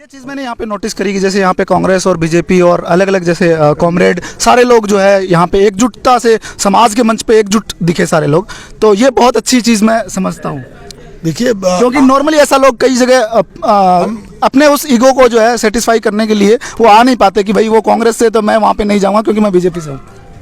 ये चीज़ मैंने यहाँ पे नोटिस करी कि जैसे यहाँ पे कांग्रेस और बीजेपी और अलग अलग जैसे कॉमरेड सारे लोग जो है यहाँ पे एकजुटता से समाज के मंच पे एकजुट दिखे सारे लोग, तो ये बहुत अच्छी चीज़ मैं समझता हूँ। देखिए, क्योंकि नॉर्मली ऐसा लोग कई जगह अपने उस ईगो को जो है सेटिस्फाई करने के लिए वो आ नहीं पाते कि भाई वो कांग्रेस से तो मैं वहाँ पे नहीं जाऊँगा क्योंकि मैं बीजेपी से हूँ।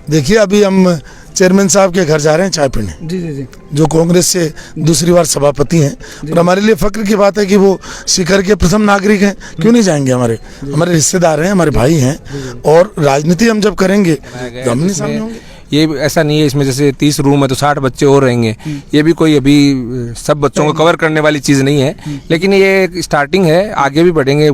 देखिए अभी हम चेयरमैन साहब के घर जा रहे हैं चाय पीने, जी जी जी, जो कांग्रेस से दूसरी बार सभापति हैं, और हमारे लिए फक्र की बात है कि वो सीकर के प्रथम नागरिक हैं। क्यों नहीं जाएंगे, हमारे रिश्तेदार हैं, हमारे भाई हैं, और राजनीति हम जब करेंगे तो हम नहीं सामने होंगे। ये ऐसा नहीं है इसमें जैसे 30 रूम है तो 60 बच्चे और रहेंगे, ये भी कोई अभी सब बच्चों को कवर करने वाली चीज़ नहीं है, लेकिन ये एक स्टार्टिंग है, आगे भी बढ़ेंगे।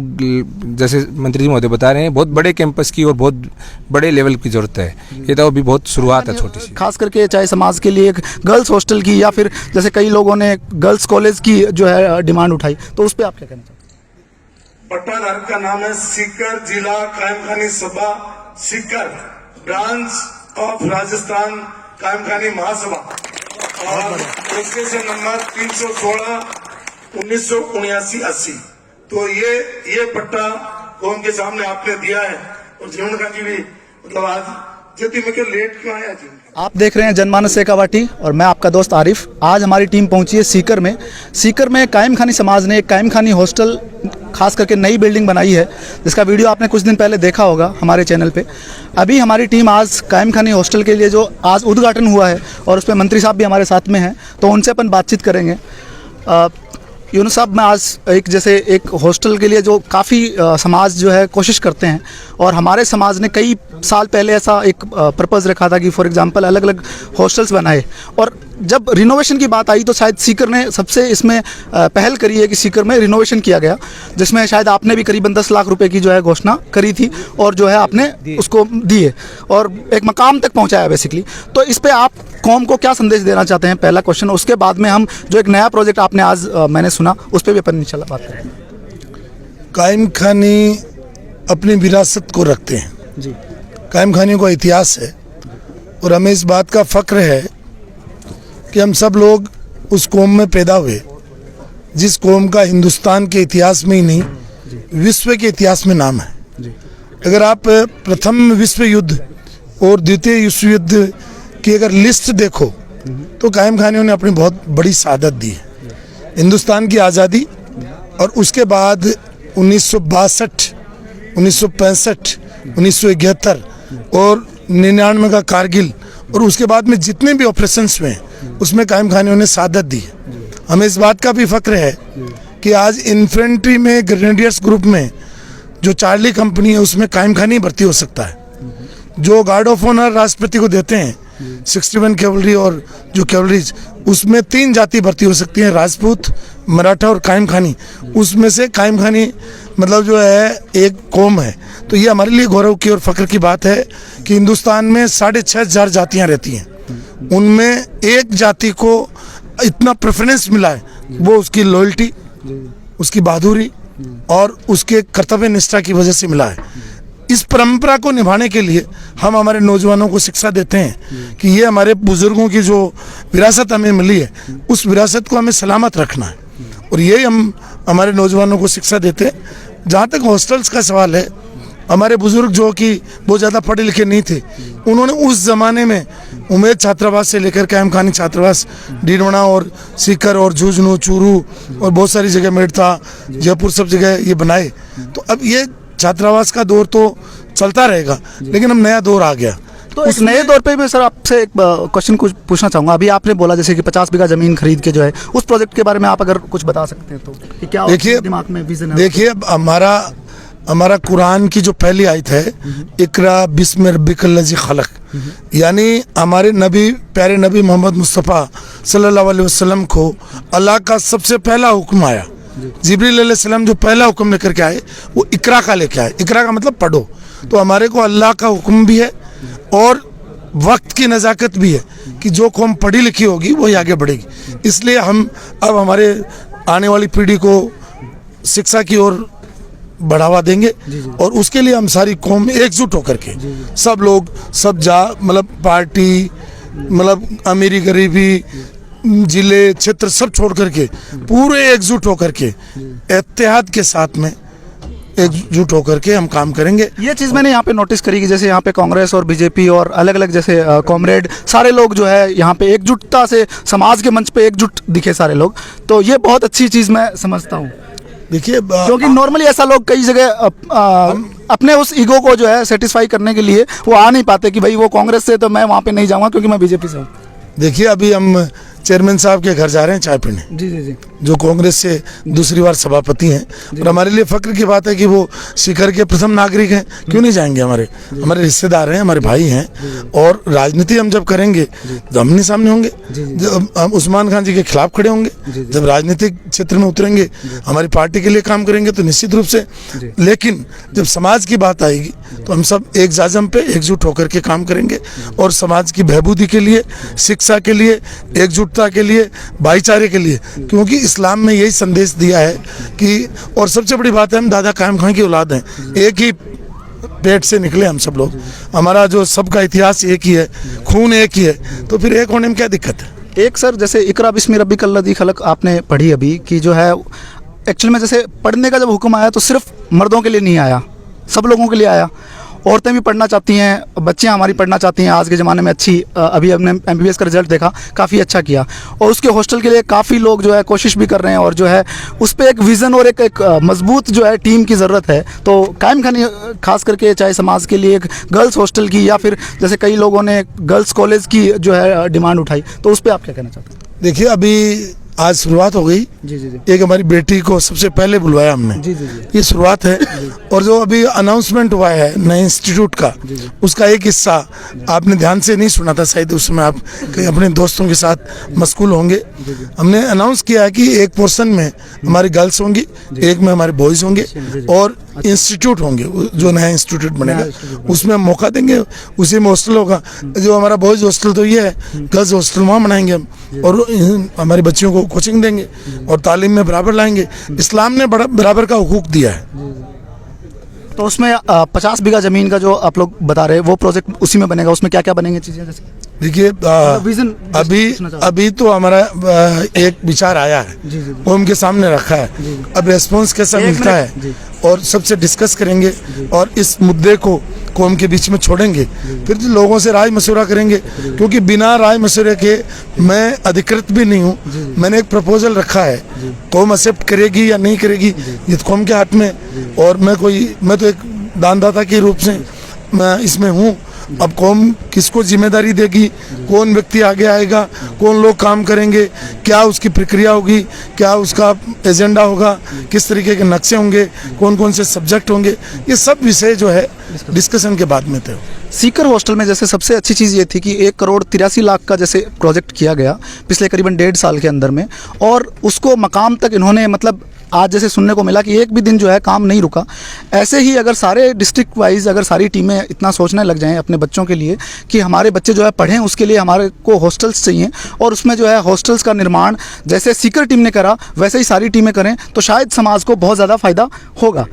जैसे मंत्री जी महोदय बता रहे हैं, बहुत बड़े कैंपस की और बहुत बड़े लेवल की जरूरत है। ये तो अभी बहुत शुरुआत है छोटी सी, खास करके चाहे समाज के लिए एक गर्ल्स हॉस्टल की या फिर जैसे कई लोगों ने गर्ल्स कॉलेज की जो है डिमांड उठाई, तो उस पर आप क्या कहना चाहते हैं? पट्टाधार का नाम है सीकर जिला कायम खानी सभा सीकर ब्रांच ऑफ राजस्थान कायम खानी महासभा, और रजिस्ट्रेशन नंबर 316 1979-80। तो ये पट्टा कौम के सामने आपने दिया है, और जीवन का जी भी मतलब आज जति में लेट क्यों आया जी? आप देख रहे हैं जनमानस शेखावाटी और मैं आपका दोस्त आरिफ। आज हमारी टीम पहुंची है सीकर में। सीकर में कायम खानी समाज ने एक कायम खानी हॉस्टल खास करके नई बिल्डिंग बनाई है, जिसका वीडियो आपने कुछ दिन पहले देखा होगा हमारे चैनल पे। अभी हमारी टीम आज कायम खानी हॉस्टल के लिए जो आज उद्घाटन हुआ है और उस पर मंत्री साहब भी हमारे साथ में हैं, तो उनसे अपन बातचीत करेंगे। यूनुस साहब, मैं आज एक हॉस्टल के लिए जो काफ़ी समाज जो है कोशिश करते हैं, और हमारे समाज ने कई साल पहले ऐसा एक पर्पज़ रखा था कि फॉर एग्जांपल अलग अलग हॉस्टल्स बनाए, और जब रिनोवेशन की बात आई तो शायद सीकर ने सबसे इसमें पहल करी है कि सीकर में रिनोवेशन किया गया, जिसमें शायद आपने भी करीबन 10 लाख रुपए की जो है घोषणा करी थी, और जो है आपने उसको दिए और एक मकाम तक पहुंचाया बेसिकली। तो इस पे आप कौम को क्या संदेश देना चाहते हैं, पहला क्वेश्चन। उसके बाद में हम जो एक नया प्रोजेक्ट आपने आज मैंने सुना उस पर भी अपन इंशाल्लाह बात करेंगे। कायम खानी अपनी विरासत को रखते हैं जी, कायम खानियों का इतिहास है, और हमें इस बात का फक्र है कि हम सब लोग उस कौम में पैदा हुए जिस कौम का हिंदुस्तान के इतिहास में ही नहीं विश्व के इतिहास में नाम है। अगर आप प्रथम विश्व युद्ध और द्वितीय विश्व युद्ध की अगर लिस्ट देखो तो कायम खानियों ने अपनी बहुत बड़ी शहादत दी है। हिंदुस्तान की आज़ादी, और उसके बाद 1962, 1965, 1971 और 99 का कारगिल, और उसके बाद में जितने भी ऑपरेशंस हुए उसमें कायम खानियों ने शहादत दी है। हमें इस बात का भी फक्र है कि आज इन्फेंट्री में ग्रेनेडियर्स ग्रुप में जो चार्ली कंपनी है उसमें कायम खानी भर्ती हो सकता है। जो गार्ड ऑफ ऑनर राष्ट्रपति को देते हैं 61 कैवलरी और जो कैवलरीज, उसमें 3 जाति भर्ती हो सकती हैं, राजपूत, मराठा और कायम खानी। उसमें से कायम खानी मतलब जो है एक कौम है। तो ये हमारे लिए गौरव की और फक्र की बात है कि हिंदुस्तान में 6500 जातियाँ रहती हैं, उनमें एक जाति को इतना प्रेफरेंस मिला है, वो उसकी लॉयल्टी, उसकी बहादुरी और उसके कर्तव्य निष्ठा की वजह से मिला है। इस परंपरा को निभाने के लिए हम हमारे नौजवानों को शिक्षा देते हैं कि ये हमारे बुजुर्गों की जो विरासत हमें मिली है उस विरासत को हमें सलामत रखना है, और यही हम हमारे नौजवानों को शिक्षा देते हैं। जहाँ तक हॉस्टल्स का सवाल है, हमारे बुजुर्ग जो कि बहुत ज़्यादा पढ़े लिखे नहीं थे, उन्होंने उस ज़माने में उमेद छात्रावास से लेकर कायम खानी छात्रावास डीडवना और सीकर और झुंझुनू, चूरू और बहुत सारी जगह मेड़ता, जयपुर, सब जगह ये बनाए। तो अब ये छात्रावास का दौर तो चलता रहेगा, लेकिन अब नया दौर आ गया। तो इस नए दौर पे मैं सर आपसे एक क्वेश्चन कुछ पूछना चाहूँगा। अभी आपने बोला जैसे कि 50 बीघा ज़मीन खरीद के जो है उस प्रोजेक्ट के बारे में आप अगर कुछ बता सकते हैं तो कि क्या देखिए दिमाग में विजन है? देखिए, हमारा कुरान की जो पहली आयत है, इकरा बिस्म रब्बिकल लज़ी खलक, यानी हमारे नबी, प्यारे नबी मोहम्मद मुस्तफ़ा सल्लल्लाहु अलैहि वसल्लम को अल्लाह का सबसे पहला हुक्म आया। जिब्रील अलैहिस्सलाम जो पहला हुक्म लेकर के आए वो इकरा का लेके आए। इकरा का मतलब पढ़ो। तो हमारे को अल्लाह का हुक्म भी है और वक्त की नज़ाकत भी है कि जो कौम पढ़ी लिखी होगी वही आगे बढ़ेगी। इसलिए हम अब हमारे आने वाली पीढ़ी को शिक्षा की ओर बढ़ावा देंगे, और उसके लिए हम सारी कौम एकजुट होकर के सब लोग मतलब पार्टी, मतलब अमीरी गरीबी, जिले क्षेत्र सब छोड़ करके पूरे एकजुट होकर के एहतियात के साथ में एकजुट होकर के हम काम करेंगे। ये चीज़ मैंने यहाँ पे नोटिस करी कि जैसे यहाँ पे कांग्रेस और बीजेपी और अलग अलग जैसे कॉमरेड सारे लोग जो है यहाँ पे एकजुटता से समाज के मंच पे एकजुट दिखे सारे लोग, तो ये बहुत अच्छी चीज़ मैं समझता हूँ। देखिए क्योंकि नॉर्मली ऐसा लोग कई जगह अपने उस ईगो को जो है सेटिस्फाई करने के लिए वो आ नहीं पाते कि भाई वो कांग्रेस से तो मैं वहाँ पे नहीं जाऊँगा क्योंकि मैं बीजेपी से हूँ। देखिए अभी हम चेयरमैन साहब के घर जा रहे हैं चाय पीने, जी जी जी, जो कांग्रेस से दूसरी बार सभापति हैं, और हमारे लिए फक्र की बात है कि वो सीकर के प्रथम नागरिक हैं। क्यों नहीं जाएंगे, हमारे रिश्तेदार हैं, हमारे भाई हैं, और राजनीति हम जब करेंगे तो आमने सामने होंगे, जब हम उस्मान खान जी के खिलाफ खड़े होंगे, जब राजनीतिक क्षेत्र में उतरेंगे हमारी पार्टी के लिए काम करेंगे तो निश्चित रूप से। लेकिन जब समाज की बात आएगी तो हम सब एक जाजम पे एकजुट होकर के काम करेंगे, और समाज की बहबूदी के लिए, शिक्षा के लिए, एकजुटता के लिए, भाईचारे के लिए, क्योंकि इस्लाम में यही संदेश दिया है कि, और सबसे बड़ी बात है हम दादा कायम खान की औलाद हैं, एक ही पेट से निकले हम सब लोग, हमारा जो सबका इतिहास एक ही है, खून एक ही है, तो फिर एक होने में क्या दिक्कत है। एक सर जैसे इकरा बिस्मि रब्बिकल लज़ी खलक आपने पढ़ी अभी कि जो है एक्चुअल में जैसे पढ़ने का जब हुक्म आया तो सिर्फ मर्दों के लिए नहीं आया, सब लोगों के लिए आया। औरतें भी पढ़ना चाहती हैं, बच्चियां हमारी पढ़ना चाहती हैं आज के ज़माने में अच्छी। अभी हमने MBBS का रिजल्ट देखा, काफ़ी अच्छा किया, और उसके हॉस्टल के लिए काफ़ी लोग जो है कोशिश भी कर रहे हैं, और जो है उस पर एक विज़न और एक मजबूत जो है टीम की ज़रूरत है। तो कायम खानी खास करके चाहे समाज के लिए एक गर्ल्स हॉस्टल की, या फिर जैसे कई लोगों ने गर्ल्स कॉलेज की जो है डिमांड उठाई, तो उस पर आप क्या कहना चाहते हैं? देखिए अभी आज शुरुआत हो गई, जी जी जी, एक हमारी बेटी को सबसे पहले बुलवाया हमने, जी जी जी, ये शुरुआत है। और जो अभी अनाउंसमेंट हुआ है नए इंस्टीट्यूट का, उसका एक हिस्सा आपने ध्यान से नहीं सुना था शायद, उस समय आप कहीं अपने दोस्तों के साथ मशगूल होंगे। हमने अनाउंस किया है कि एक पोर्शन में हमारी गर्ल्स होंगी, एक में हमारे बॉयज़ होंगे, और इंस्टीट्यूट होंगे, जो नया इंस्टीट्यूट बनेगा उसमें हम मौका देंगे, उसी में हॉस्टल होगा। जो हमारा बॉयज़ हॉस्टल तो ये है, गर्ल्स हॉस्टल वहाँ बनाएंगे हम, और हमारी बच्चियों को कोचिंग देंगे और तालीम में बराबर लाएंगे। इस्लाम ने बराबर का हुकूक दिया है। तो उसमें 50 बीघा ज़मीन का जो आप लोग बता रहे हैं वो प्रोजेक्ट उसी में बनेगा, उसमें क्या क्या बनेंगे चीज़ें जैसे? देखिए विजन अभी तो हमारा एक विचार आया है, वो उनके सामने रखा है, अब रेस्पॉन्स कैसा मिलता है और सबसे डिस्कस करेंगे, और इस मुद्दे को कौम के बीच में छोड़ेंगे, फिर लोगों से राय मशवरा करेंगे, क्योंकि बिना राय मशवरे के मैं अधिकृत भी नहीं हूँ। मैंने एक प्रपोजल रखा है, कौम एक्सेप्ट करेगी या नहीं करेगी ये तो कौम के हाथ में, और मैं तो एक दानदाता के रूप से मैं इसमें हूँ। अब कौम किसको जिम्मेदारी देगी, कौन व्यक्ति आगे आएगा, कौन लोग काम करेंगे, क्या उसकी प्रक्रिया होगी, क्या उसका एजेंडा होगा, किस तरीके के नक्शे होंगे, कौन कौन से सब्जेक्ट होंगे, ये सब विषय जो है डिस्कशन के बाद में थे। सीकर हॉस्टल में जैसे सबसे अच्छी चीज़ ये थी कि 1,83,00,000 का जैसे प्रोजेक्ट किया गया पिछले करीबन 1.5 साल के अंदर में, और उसको मकाम तक इन्होंने मतलब आज जैसे सुनने को मिला कि एक भी दिन जो है काम नहीं रुका। ऐसे ही अगर सारे डिस्ट्रिक्ट वाइज अगर सारी टीमें इतना सोचने लग जाएं अपने बच्चों के लिए कि हमारे बच्चे जो है पढ़ें, उसके लिए हमारे को हॉस्टल्स चाहिए, और उसमें जो है हॉस्टल्स का निर्माण जैसे सीकर टीम ने करा वैसे ही सारी टीमें करें, तो शायद समाज को बहुत ज़्यादा फ़ायदा होगा।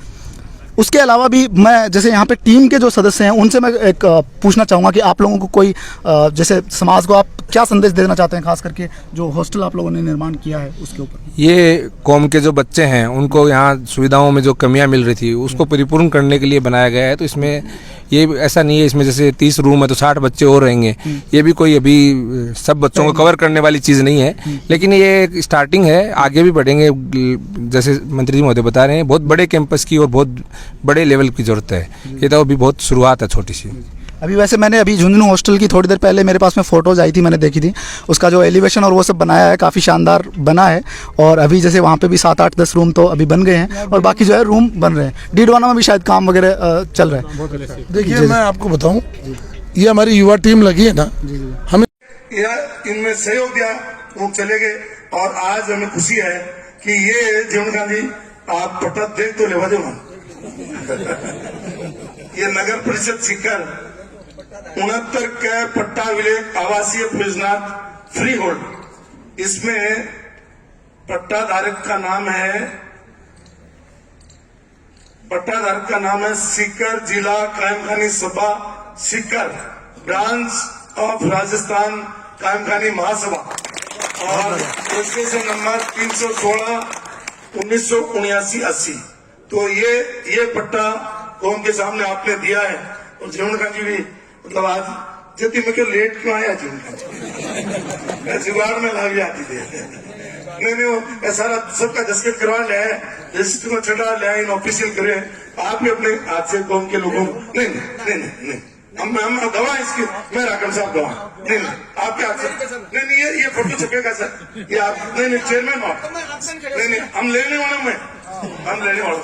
उसके अलावा भी मैं जैसे यहाँ पे टीम के जो सदस्य हैं उनसे मैं एक पूछना चाहूँगा कि आप लोगों को कोई जैसे समाज को आप क्या संदेश देना चाहते हैं, खास करके जो हॉस्टल आप लोगों ने निर्माण किया है उसके ऊपर? ये कौम के जो बच्चे हैं उनको यहाँ सुविधाओं में जो कमियां मिल रही थी उसको परिपूर्ण करने के लिए बनाया गया है। तो इसमें ये ऐसा नहीं है इसमें जैसे 30 रूम है तो 60 बच्चे और रहेंगे, ये भी कोई अभी सब बच्चों को कवर करने वाली चीज़ नहीं है, लेकिन ये एक स्टार्टिंग है, आगे भी बढ़ेंगे। जैसे मंत्री जी महोदय बता रहे हैं बहुत बड़े कैंपस की और बहुत बड़े लेवल की ज़रूरत है, ये तो अभी बहुत शुरुआत है छोटी सी। अभी वैसे मैंने अभी झुंझुनू हॉस्टल की थोड़ी देर पहले मेरे पास में फ़ोटोज़ आई थी, मैंने देखी थी, उसका जो एलिवेशन और वो सब बनाया है काफ़ी शानदार बना है, और अभी जैसे वहाँ पे भी 7, 8, 10 रूम तो अभी बन गए हैं, और बाकी जो है रूम बन रहे हैं। डीडवाना में भी शायद काम वगैरह चल रहा है। देखिए मैं आपको बताऊं, ये हमारी युवा टीम लगी है ना, हमें इनमें सहयोग दिया, वो चले गए, और आज हमें खुशी है कि ये जीवन गांधी आप पट्टा देख तो लेवा दो ये नगर परिषद सीकर 69 के पट्टा विलेज आवासीय योजना फ्री होल्ड, इसमें पट्टाधारक का नाम है सीकर जिला कायम खानी सभा सीकर ब्रांच ऑफ राजस्थान कायम खानी महासभा, और रजिस्ट्रेशन नंबर 316/1979-80। तो ये पट्टा कौम के सामने आपने दिया है। और जीवन खान जी भी मतलब आज जति में क्यों लेट क्यों आया जीवन खान जी, जुगाड़ में लाभी आती थी। नहीं वो सारा सबका दस्तखत करवा लिया है, रजिस्टर में चढ़ा लिया है, इन ऑफिशियल करे। आप भी अपने हाथ से कौम के लोगों को नहीं हम गवाह इसकी, मैं राकम साहब गवाह नहीं आपके हाथ से नहीं ये फोटो छपेगा सर, ये आप नहीं चेयरमैन आप नहीं हम लेने वाला, मैं हम लेने वाला।